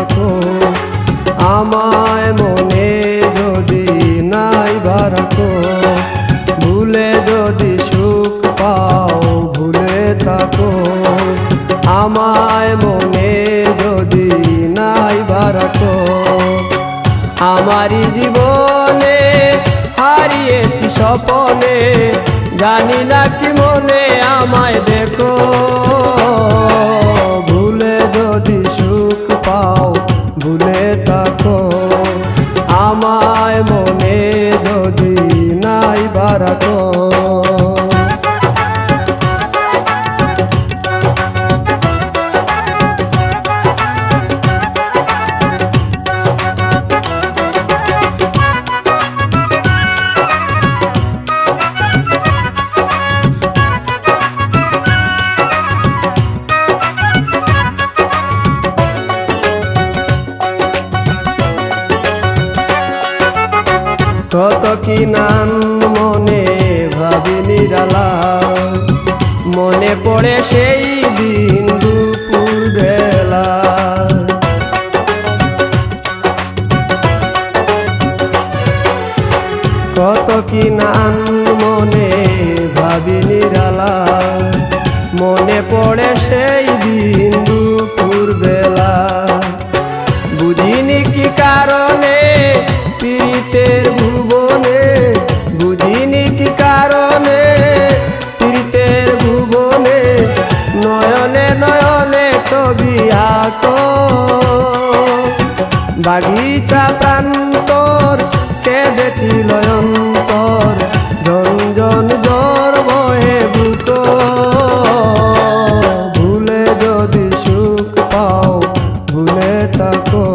থাকো। আমায় মনে যদি নাইবা রাখো, ভুলে যদি সুখ পাও ভুলে থাকো। আমায় মনে যদি নাইবা রাখো, আমারই জীবনে হারিয়েছি স্বপনে, জানি না কি মনে আমায় দেখো। ভুলে যদি সুখ পাও ভুলে থাকো, আমায় মনে যদি নাইবা রাখো। কত কি নাম মনে ভাবি নিরালা, মনে পড়ে সেই দিন দুপুর বেলা। কত কি নাম মনে ভাবি নিরালা, মনে পড়ে সেই দিন দুপুর বেলা। বুঝিনি কি কারণে পীড়িতের ভুবনে, বুঝিনি কি কারণে পীড়িতের ভুবনে, নয়নে নয়নে ছবি আঁকো। বাগিচা প্রান্তর কেঁদেছিল অন্তর, ঝনঝন জ্বর বহে বুক। ভুলে যদি সুখ পাও ভুলে থাকো,